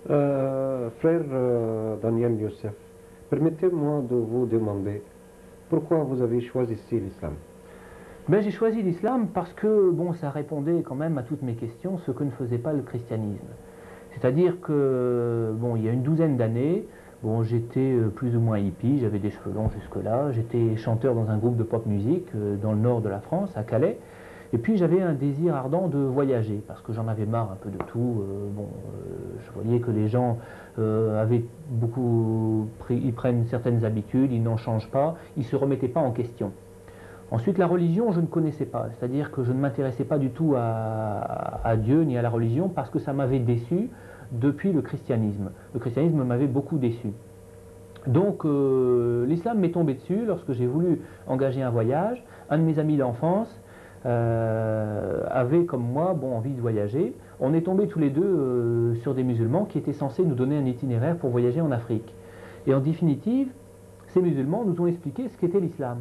Frère Daniel Youssef, permettez-moi de vous demander pourquoi vous avez choisi l'islam. Ben, j'ai choisi l'islam parce que bon, ça répondait quand même à toutes mes questions, ce que ne faisait pas le christianisme. C'est-à-dire que bon, il y a une douzaine d'années, bon, j'étais plus ou moins hippie, j'avais des cheveux longs jusque-là, j'étais chanteur dans un groupe de pop musique dans le nord de la France, à Calais. Et puis j'avais un désir ardent de voyager, parce que j'en avais marre un peu de tout. Je voyais que les gens avaient beaucoup ils prennent certaines habitudes, ils n'en changent pas, ils ne se remettaient pas en question. Ensuite, la religion, je ne connaissais pas, c'est-à-dire que je ne m'intéressais pas du tout à Dieu ni à la religion, parce que ça m'avait déçu depuis le christianisme. Le christianisme m'avait beaucoup déçu. Donc l'islam m'est tombé dessus lorsque j'ai voulu engager un voyage. Un de mes amis d'enfance avait, comme moi, envie de voyager. On est tombés tous les deux sur des musulmans qui étaient censés nous donner un itinéraire pour voyager en Afrique. Et en définitive, ces musulmans nous ont expliqué ce qu'était l'islam.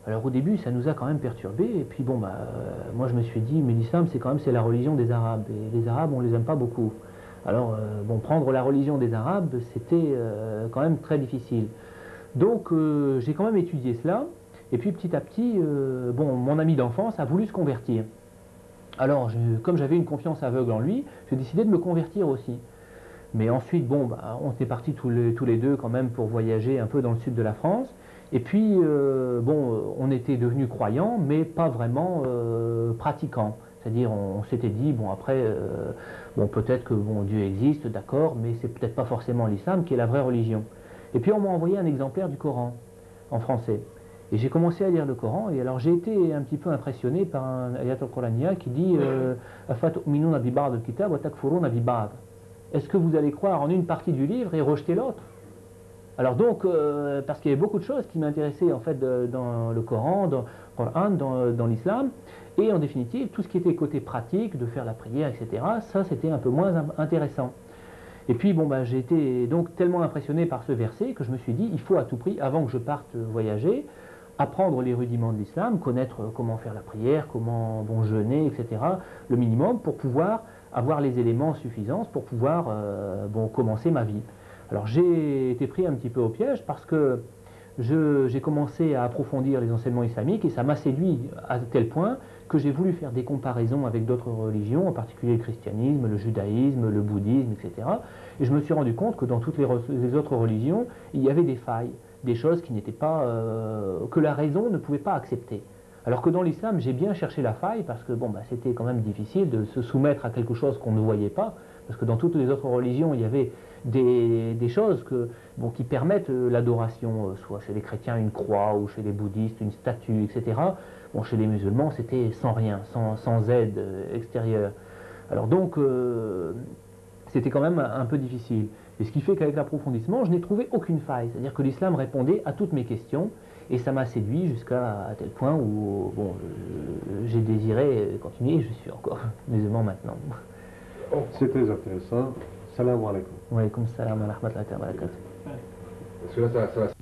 Alors au début, ça nous a quand même perturbés. Et puis moi je me suis dit, mais l'islam c'est la religion des Arabes. Et les Arabes, on les aime pas beaucoup. Alors prendre la religion des Arabes, c'était quand même très difficile. Donc j'ai quand même étudié cela. Et puis petit à petit, mon ami d'enfance a voulu se convertir. Alors comme j'avais une confiance aveugle en lui, j'ai décidé de me convertir aussi. Mais ensuite, on était partis tous les deux quand même pour voyager un peu dans le sud de la France. Et puis, on était devenus croyants, mais pas vraiment pratiquants. C'est-à-dire, on s'était dit, peut-être que Dieu existe, d'accord, mais c'est peut-être pas forcément l'islam qui est la vraie religion. Et puis, on m'a envoyé un exemplaire du Coran, en français. Et j'ai commencé à lire le Coran, et alors j'ai été un petit peu impressionné par un ayat al-Qur'aniyya qui dit Afatu'minuna bi ba'd al-kitab wa takfuruna bi ba'd. Est-ce que vous allez croire en une partie du livre et rejeter l'autre? Alors donc, parce qu'il y avait beaucoup de choses qui m'intéressaient en fait dans le Coran, dans l'islam, et en définitive, tout ce qui était côté pratique, de faire la prière, etc., ça c'était un peu moins intéressant. Et puis j'ai été donc tellement impressionné par ce verset que je me suis dit, il faut à tout prix, avant que je parte voyager, apprendre les rudiments de l'islam, connaître comment faire la prière, comment jeûner, etc., le minimum, pour pouvoir avoir les éléments suffisants pour pouvoir commencer ma vie. Alors j'ai été pris un petit peu au piège parce que j'ai commencé à approfondir les enseignements islamiques et ça m'a séduit à tel point que j'ai voulu faire des comparaisons avec d'autres religions, en particulier le christianisme, le judaïsme, le bouddhisme, etc. Et je me suis rendu compte que dans toutes les autres religions, il y avait des failles, des choses qui n'étaient pas, que la raison ne pouvait pas accepter. Alors que dans l'islam, j'ai bien cherché la faille parce que c'était quand même difficile de se soumettre à quelque chose qu'on ne voyait pas, parce que dans toutes les autres religions, il y avait des choses qui permettent l'adoration, soit chez les chrétiens une croix, ou chez les bouddhistes une statue, etc. Chez les musulmans, c'était sans rien, sans aide extérieure. Alors donc, c'était quand même un peu difficile. Et ce qui fait qu'avec l'approfondissement, je n'ai trouvé aucune faille. C'est-à-dire que l'islam répondait à toutes mes questions. Et ça m'a séduit jusqu'à tel point où j'ai désiré continuer. Je suis encore musulman maintenant. C'est très intéressant. Salam alaikum. Wa alaykoum salam wa rahmatullahi wa barakatuh.